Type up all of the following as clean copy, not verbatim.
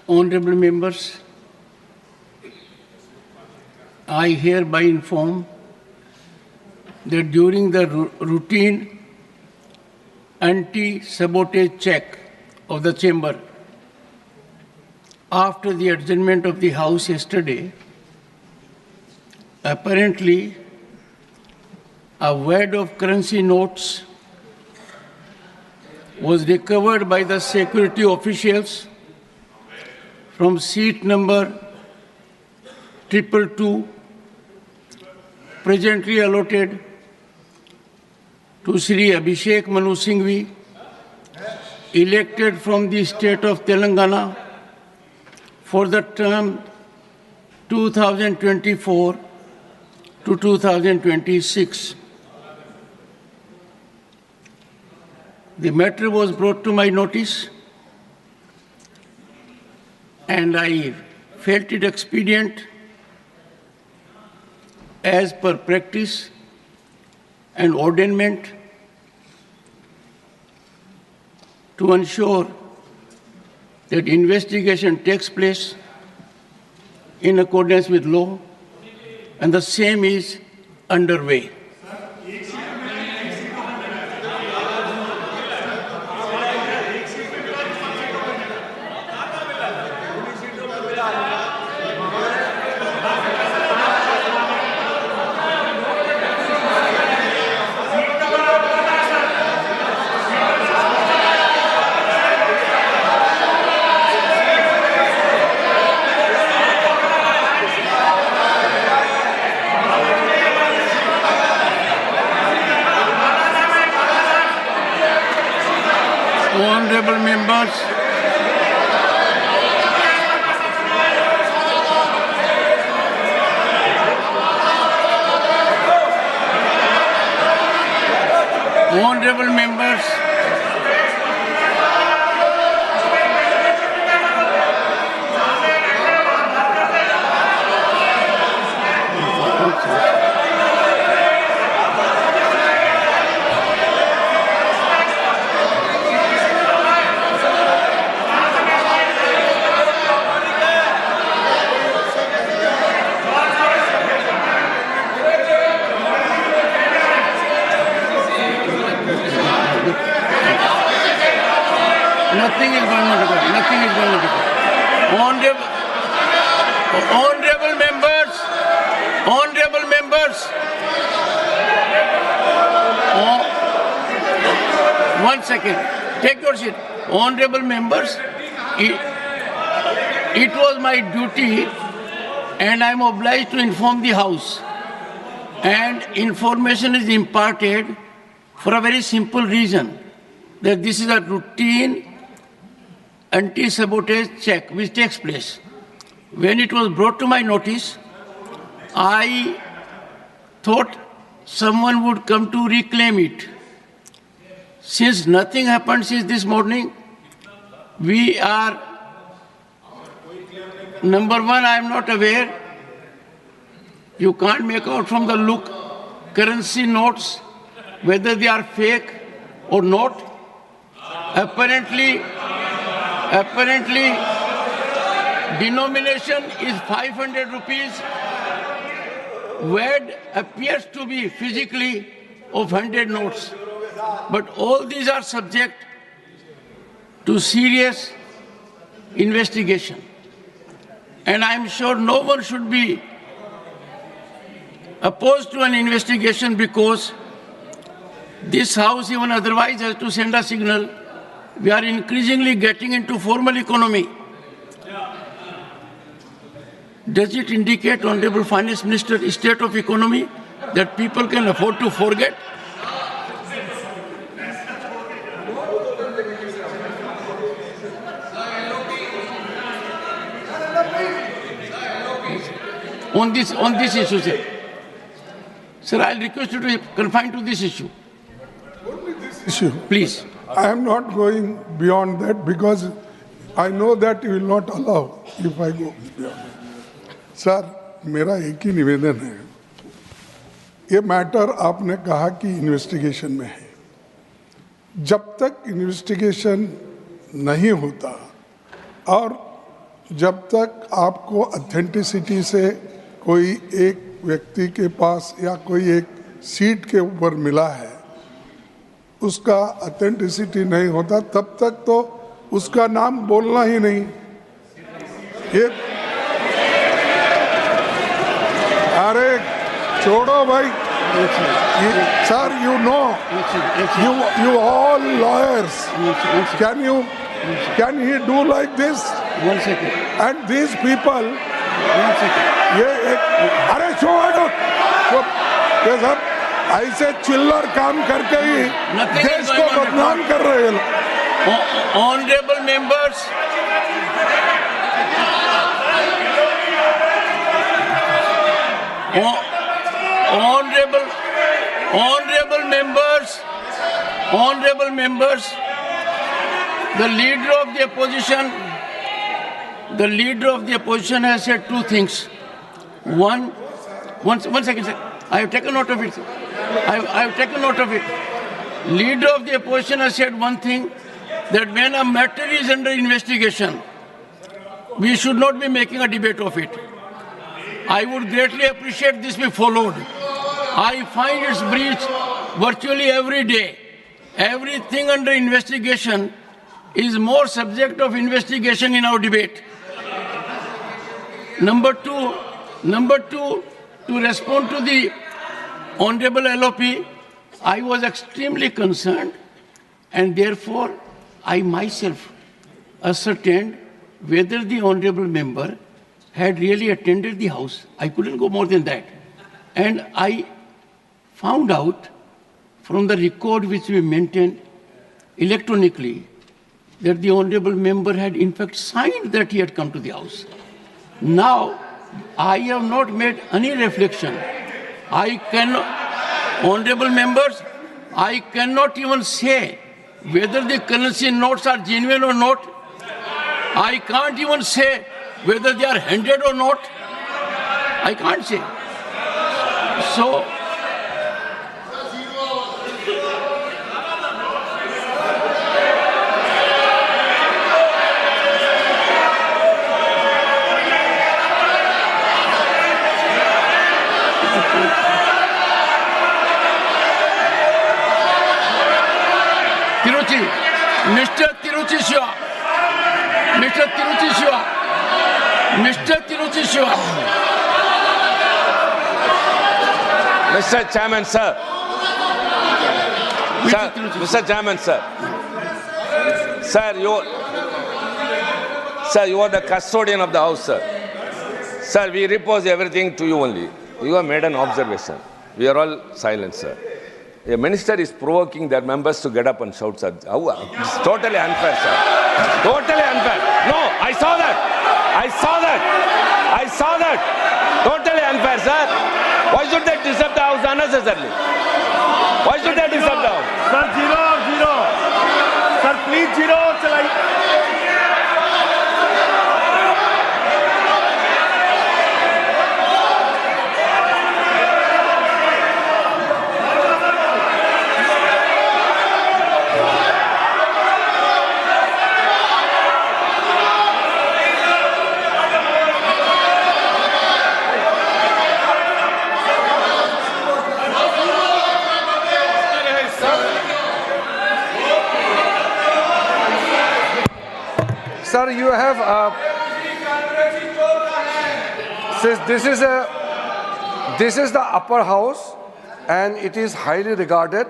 Honorable members, I hereby inform that during the routine anti-sabotage check of the chamber after the adjournment of the House yesterday, apparently a wad of currency notes was recovered by the security officials from seat number 222, presently allotted to Sri Abhishek Manu Singhvi, elected from the state of Telangana for the term 2024 to 2026. The matter was brought to my notice, and I felt it expedient, as per practice and ordainment, to ensure that investigation takes place in accordance with law, and the same is underway. Honorable members, honorable members, nothing is going on record. Nothing is going on record. Honorable members, one second. Take your seat. Honorable members, it was my duty, and I am obliged to inform the House. And information is imparted for a very simple reason, that this is a routine anti-sabotage check which takes place. When it was brought to my notice, I thought someone would come to reclaim it. Since nothing happened since this morning, we are, number one, I am not aware. You can't make out from the look currency notes whether they are fake or not. Apparently, denomination is 500 rupees. Word appears to be physically of 100 notes. But all these are subject to serious investigation. And I'm sure no one should be opposed to an investigation, because this House, even otherwise, has to send a signal. We are increasingly getting into formal economy. Does it indicate, Honorable Finance Minister, state of economy that people can afford to forget? On this issue, sir. Sir, I'll request you to confine to this issue. Only this issue. Please. I am not going beyond that because I know that you will not allow if I go beyond. Sir, मेरा एक ही निवेदन है, ये matter आपने कहा कि investigation में है। जब तक इन्वेस्टिगेशन नहीं होता और जब तक आपको ऑथेंटिसिटी से कोई एक व्यक्ति के पास या कोई एक सीट के ऊपर मिला है, उसका ऑथेंटिसिटी नहीं होता, तब तक तो उसका नाम बोलना ही नहीं। ये अरे छोड़ो भाई sir, you know, you all lawyers, can he do like this? 1 second. And these people, 1 second. ये एक अरे छोड़ो ये सब ऐसे चिल्लर काम करके ही देश को बदनाम कर रहे हैं लोग। Honorable members, honorable members, the leader of the opposition has said two things. One second, sir. I have taken note of it. I have taken note of it. Leader of the opposition has said one thing, that when a matter is under investigation, we should not be making a debate of it. I would greatly appreciate this be followed. I find its breach virtually every day. Everything under investigation is more subject of investigation in our debate. Number two, to respond to the Honorable LOP, I was extremely concerned, and therefore I myself ascertained whether the Honorable member had really attended the House. I couldn't go more than that. And I found out from the record which we maintained electronically that the Honorable member had in fact signed that he had come to the House. Now, I have not made any reflection. I cannot, Honorable members, I cannot even say whether the currency notes are genuine or not. I can't even say whether they are handed or not. I can't say. So, Mr. Tiruchi Shiva. Mr. Chairman, sir. Mr. Chairman, sir. Sir, you are the custodian of the House, sir. Sir, we repose everything to you only. You have made an observation. We are all silent, sir. A minister is provoking their members to get up and shout, sir. It's totally unfair, sir. Totally unfair. No, I saw that. Totally unfair, sir. Why should they disturb the House unnecessarily? Why should they disturb the House? Sir, zero. Sir, please zero. Sir, you have since this is the upper house and it is highly regarded,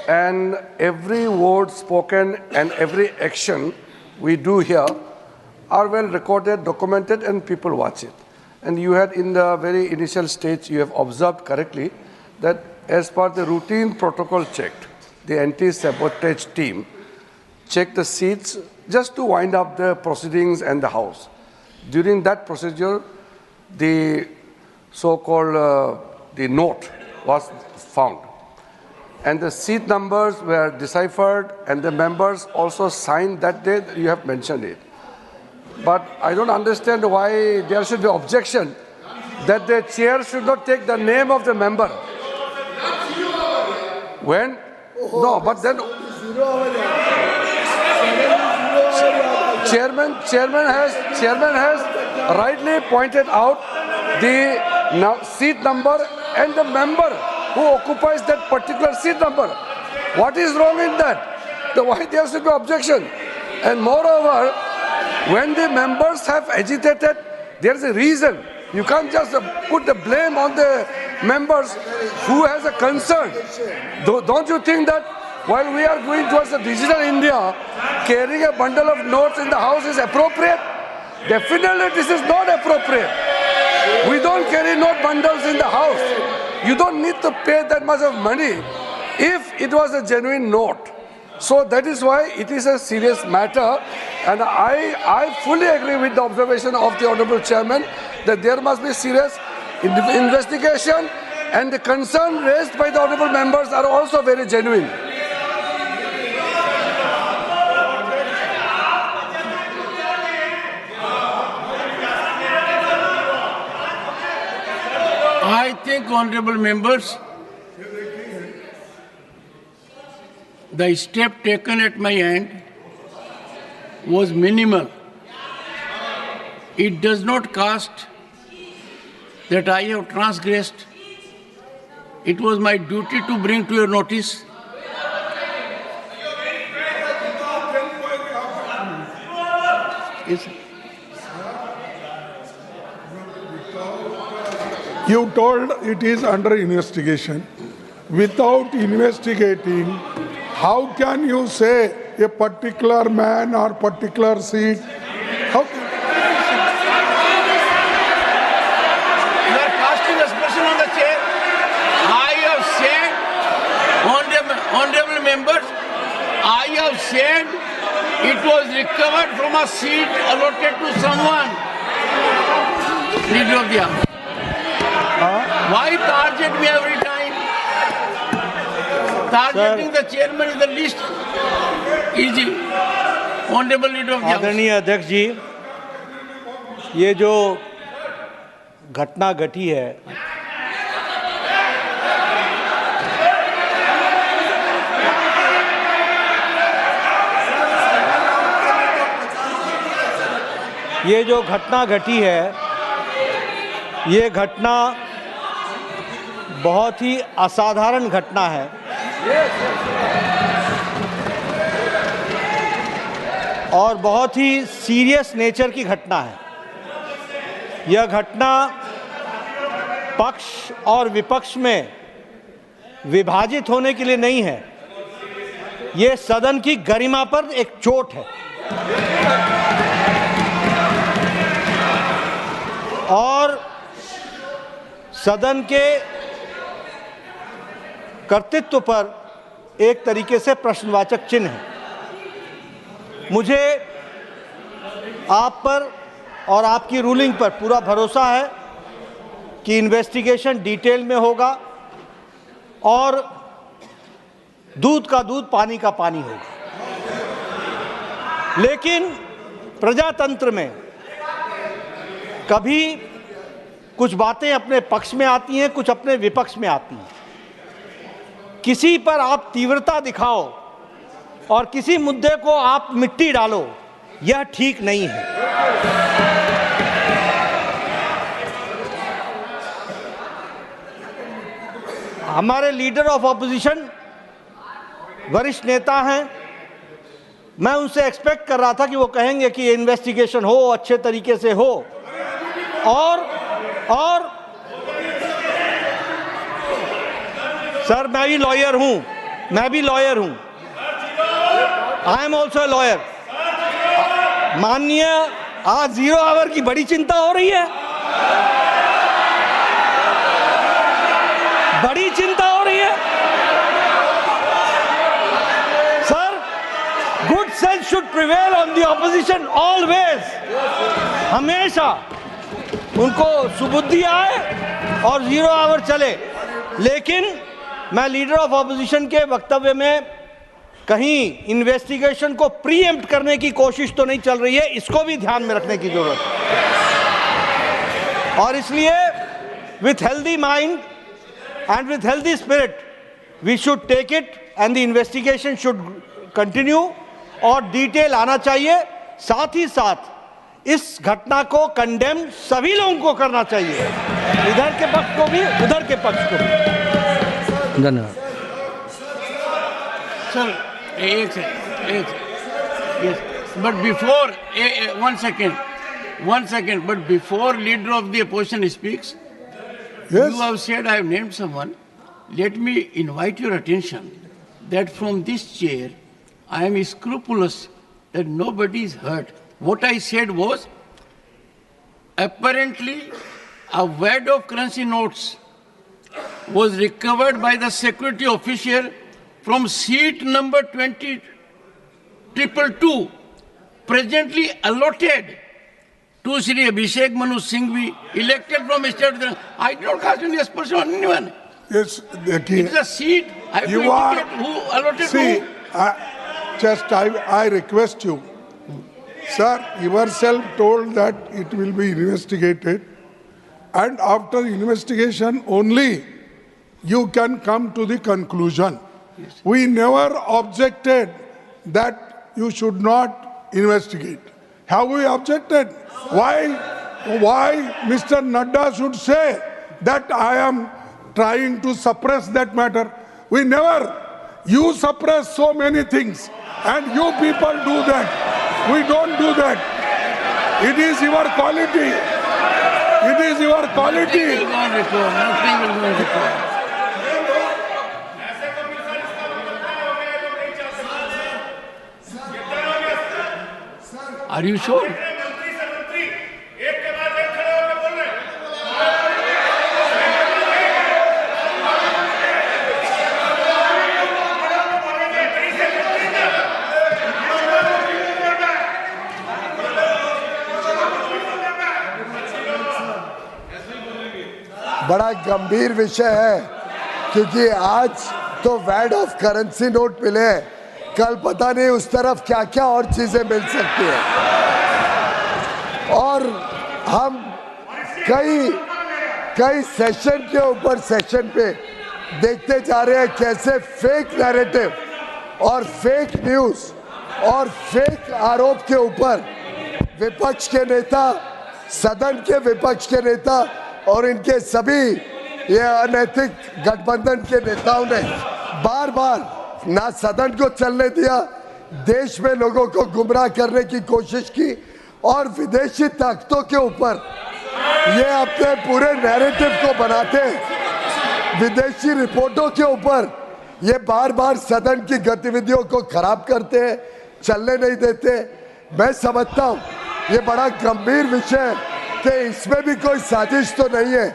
and every word spoken and every action we do here are well recorded, documented, and people watch it. And you had in the very initial stage, you have observed correctly that as per the routine protocol checked, the anti-sabotage team checked the seats just to wind up the proceedings and the House. During that procedure, the so-called the note was found. And the seat numbers were deciphered and the members also signed that day. You have mentioned it. But I don't understand why there should be objection that the chair should not take the name of the member. When? No, but then... chairman has rightly pointed out the seat number and the member who occupies that particular seat number. What is wrong in that? Why there should be objection? And moreover, when the members have agitated, there is a reason. You can't just put the blame on the members who has a concern. Don't you think that while we are going towards the digital India, carrying a bundle of notes in the house is appropriate? Definitely this is not appropriate. We don't carry note bundles in the house. You don't need to pay that much of money if it was a genuine note. So that is why it is a serious matter, and I fully agree with the observation of the Honorable Chairman that there must be serious investigation, and the concern raised by the Honorable members are also very genuine. I think, honorable members, the step taken at my end was minimal. It does not cast that I have transgressed. It was my duty to bring to your notice. Yes. You told it is under investigation. Without investigating, how can you say a particular man or particular seat? How? You are casting aspersion on the chair. I have said, honorable members, I have said it was recovered from a seat allotted to someone. Leader of the House. Why target me every time? Targeting the chairman is the least easy. Honorable Leader of the House. आदरणीय अध्यक्ष जी, ये जो घटना घटी है, ये घटना बहुत ही असाधारण घटना है और बहुत ही सीरियस नेचर की घटना है। यह घटना पक्ष और विपक्ष में विभाजित होने के लिए नहीं है, ये सदन की गरिमा पर एक चोट है और सदन के कर्तृत्व पर एक तरीके से प्रश्नवाचक चिन्ह है। मुझे आप पर और आपकी रूलिंग पर पूरा भरोसा है कि इन्वेस्टिगेशन डिटेल में होगा और दूध का दूध पानी का पानी होगा। लेकिन प्रजातंत्र में कभी कुछ बातें अपने पक्ष में आती हैं, कुछ अपने विपक्ष में आती हैं। किसी पर आप तीव्रता दिखाओ और किसी मुद्दे को आप मिट्टी डालो, यह ठीक नहीं है। हमारे लीडर ऑफ ऑपोजिशन वरिष्ठ नेता हैं, मैं उनसे एक्सपेक्ट कर रहा था कि वो कहेंगे कि इन्वेस्टिगेशन हो, अच्छे तरीके से हो और सर मैं भी लॉयर हूं, आई एम ऑल्सो लॉयर। माननीय, आज 0 आवर की बड़ी चिंता हो रही है, बड़ी चिंता हो रही है। Sir, good sense should prevail on the opposition always. हमेशा उनको सुबुद्धि आए और 0 आवर चले। लेकिन मैं लीडर ऑफ ऑपोजिशन के वक्तव्य में कहीं इन्वेस्टिगेशन को प्रीएम्प्ट करने की कोशिश तो नहीं चल रही है, इसको भी ध्यान में रखने की जरूरत है। और इसलिए with healthy mind and with healthy spirit we should take it and the investigation should continue और डिटेल आना चाहिए। साथ ही साथ इस घटना को कंडेम सभी लोगों को करना चाहिए, इधर के पक्ष को भी उधर के पक्ष को भी। धन्यवाद सर। एक yes, but before one second, but before leader of the opposition speaks, Yes. you have said I have named someone. Let me invite your attention that from this chair, I am scrupulous that nobody is hurt. What I said was, apparently, a wad of currency notes was recovered by the security officer from seat number 20222, presently allotted to Sri Abhishek Manu Singhvi, elected from state. I do not cast any aspersion on anyone. Yes, It is a seat. I have to You are- indicate who allotted see, who. I request you, sir, yourself told that it will be investigated, and after investigation only you can come to the conclusion. We never objected that you should not investigate. Have we objected? Why Mr. Nadda should say that I am trying to suppress that matter? We never. You suppress so many things, and you people do that. We don't do that. It is your quality. It is your Nothing quality. will go on record. Nothing will go on record. Are you sure? बड़ा गंभीर विषय है, क्योंकि आज तो वैड of currency note मिले हैं, कल पता नहीं उस तरफ क्या क्या और चीजें मिल सकती हैं। और हम कई सेशन के ऊपर सेशन पे देखते जा रहे हैं कैसे फेक नैरेटिव और फेक न्यूज और फेक आरोप के ऊपर विपक्ष के नेता, सदन के विपक्ष के नेता और इनके सभी ये अनैतिक गठबंधन के नेताओं ने बार बार ना सदन को चलने दिया, देश में लोगों को गुमराह करने की कोशिश की और विदेशी ताकतों के ऊपर ये अपने पूरे नैरेटिव को बनाते हैं। विदेशी रिपोर्टों के ऊपर ये बार बार सदन की गतिविधियों को खराब करते हैं, चलने नहीं देते। मैं समझता हूँ ये बड़ा गंभीर विषय है कि इसमें भी कोई साजिश तो नहीं है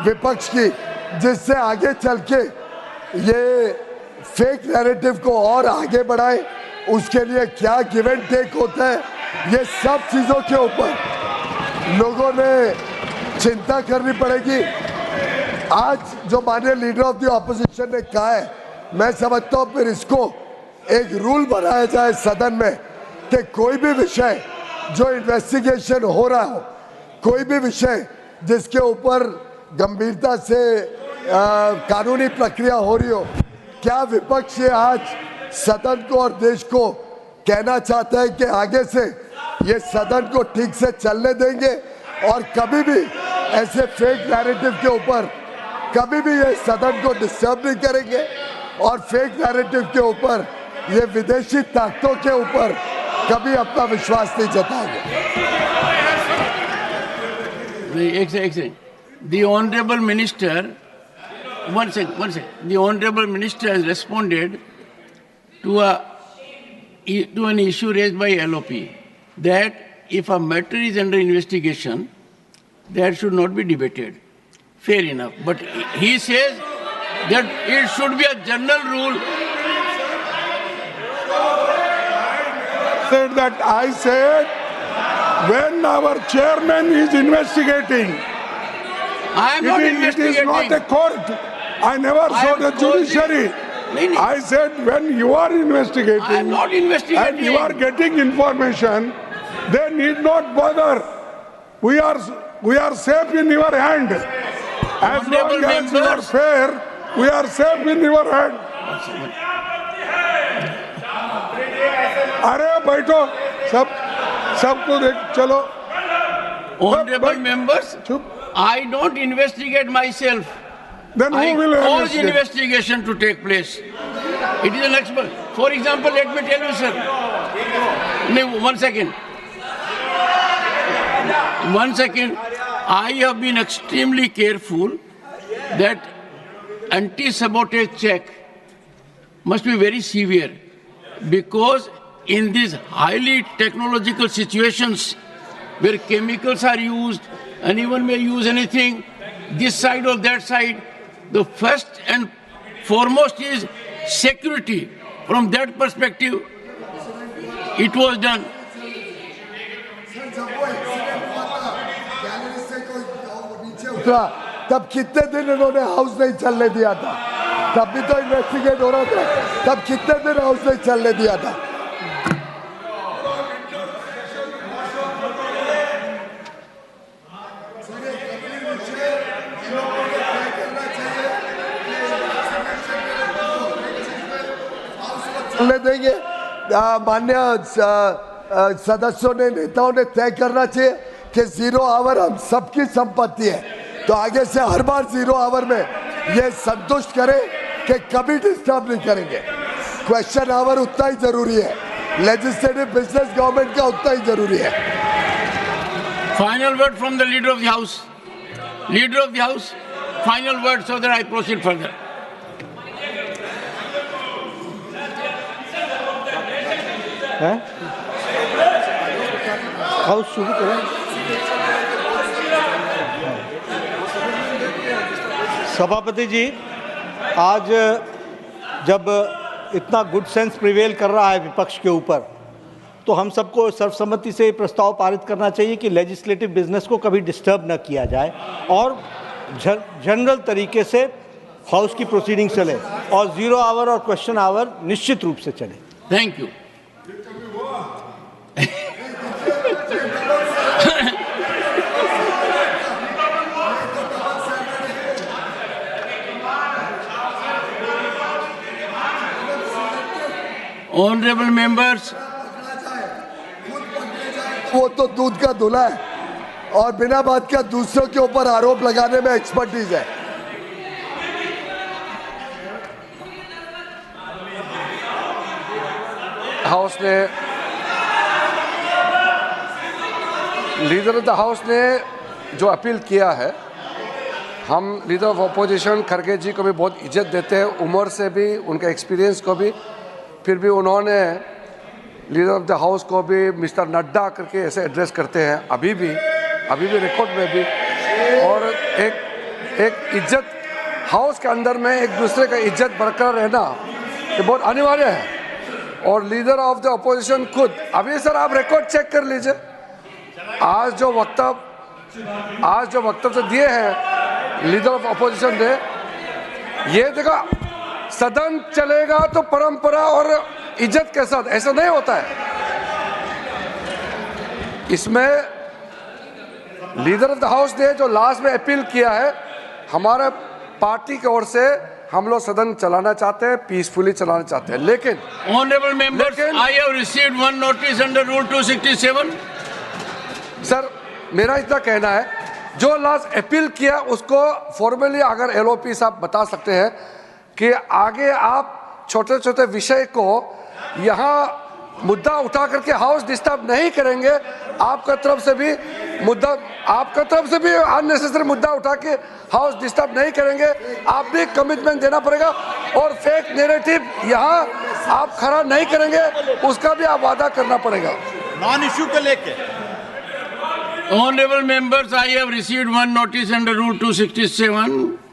विपक्ष की, जिससे आगे चल के ये फेक नैरेटिव को और आगे बढ़ाए। उसके लिए क्या गिव एंड टेक होता है, ये सब चीज़ों के ऊपर लोगों ने चिंता करनी पड़ेगी। आज जो माननीय लीडर ऑफ द ऑपोजिशन ने कहा है, मैं समझता हूँ फिर इसको एक रूल बनाया जाए सदन में कि कोई भी विषय जो इन्वेस्टिगेशन हो रहा हो, कोई भी विषय जिसके ऊपर गंभीरता से कानूनी प्रक्रिया हो रही हो, क्या विपक्ष ये आज सदन को और देश को कहना चाहता है कि आगे से ये सदन को ठीक से चलने देंगे और कभी भी ऐसे फेक नैरेटिव के ऊपर कभी भी ये सदन को डिस्टर्ब नहीं करेंगे और फेक नैरेटिव के ऊपर ये विदेशी ताकतों के ऊपर कभी अपना विश्वास नहीं जताएंगे। The Honorable Minister, one second. The Honorable Minister has responded to an issue raised by LOP that if a matter is under investigation, that should not be debated. Fair enough. But he says that it should be a general rule. I said when our chairman is investigating, I am not it investigating. is not a court. I never saw am the judiciary. No. I said when you are investigating, I am not investigating. and you are getting information, they need not bother. We are safe in your hand. As Honorable long as you are members. fair, we are safe in your hand. अरे बैठो सब सबको देख चलो Honorable members, चुप. I don't investigate myself. Then I who will cause investigate? investigation to take place. It is an expert. For example, let me tell you, sir. No, 1 second. 1 second. I have been extremely careful that anti-sabotage check must be very severe, because in these highly technological situations where chemicals are used, anyone may use anything, this side or that side, the first and foremost is security. From that perspective, it was done. उतरा तब कितने दिन इन्होंने house नहीं चलने दिया था? तब भी तो इन्वेस्टिगेट हो रहा था. तब कितने दिन हाउस नहीं चलने दिया था? चलने देंगे? मान्य सदस्यों ने, नेताओं ने तय करना चाहिए कि 0 आवर हम सबकी संपत्ति है, तो आगे से हर बार 0 आवर में ये संतुष्ट करें कि कभी डिस्टर्ब नहीं करेंगे. क्वेश्चन आवर उतना ही जरूरी है, लेजिस्लेटिव बिजनेस गवर्नमेंट का उतना ही जरूरी है. Final word from the leader of the house. Leader of the house, final word so that I proceed further. House शुरू करें. सभापति जी, आज जब इतना गुड सेंस प्रिवेल कर रहा है विपक्ष के ऊपर, तो हम सबको सर्वसम्मति से प्रस्ताव पारित करना चाहिए कि लेजिस्लेटिव बिजनेस को कभी डिस्टर्ब न किया जाए और जनरल तरीके से हाउस की प्रोसीडिंग चले और 0 आवर और क्वेश्चन आवर निश्चित रूप से चले. Thank you. Honorable members, वो तो दूध का धुला है और बिना बात का दूसरों के ऊपर आरोप लगाने में एक्सपर्टीज है. हाउस ने, लीडर ऑफ द हाउस ने जो अपील किया है, हम लीडर ऑफ अपोजिशन खड़गे जी को भी बहुत इज्जत देते हैं, उम्र से भी, उनके एक्सपीरियंस को भी. फिर भी उन्होंने लीडर ऑफ द हाउस को भी मिस्टर नड्डा करके ऐसे एड्रेस करते हैं, अभी भी रिकॉर्ड में भी. और एक इज्जत हाउस के अंदर में एक दूसरे का इज्जत बरकरार रहना ये बहुत अनिवार्य है. और लीडर ऑफ द अपोजिशन खुद, अभी सर आप रिकॉर्ड चेक कर लीजिए, आज जो वक्तव्य दिए हैं लीडर ऑफ अपोजिशन ने, ये देखो सदन चलेगा तो परंपरा और इज्जत के साथ, ऐसा नहीं होता है. इसमें लीडर ऑफ द हाउस ने जो लास्ट में अपील किया है, हमारे पार्टी की ओर से हम लोग सदन चलाना चाहते हैं, पीसफुली चलाना चाहते हैं, लेकिन honorable members, I have received one notice under Rule 267. Sir मेरा इतना कहना है, जो लास्ट अपील किया उसको फॉर्मली अगर एलओपी साहब बता सकते हैं कि आगे आप छोटे छोटे विषय को यहाँ मुद्दा उठा करके हाउस डिस्टर्ब नहीं करेंगे. आपका तरफ से भी अननेसेसरी मुद्दा उठा के हाउस डिस्टर्ब नहीं करेंगे. आप भी कमिटमेंट देना पड़ेगा और फेक नैरेटिव यहाँ आप खड़ा नहीं करेंगे, उसका भी आप वादा करना पड़ेगा. नॉन इश्यू को लेके. Honorable members, I have received one notice under Rule 267.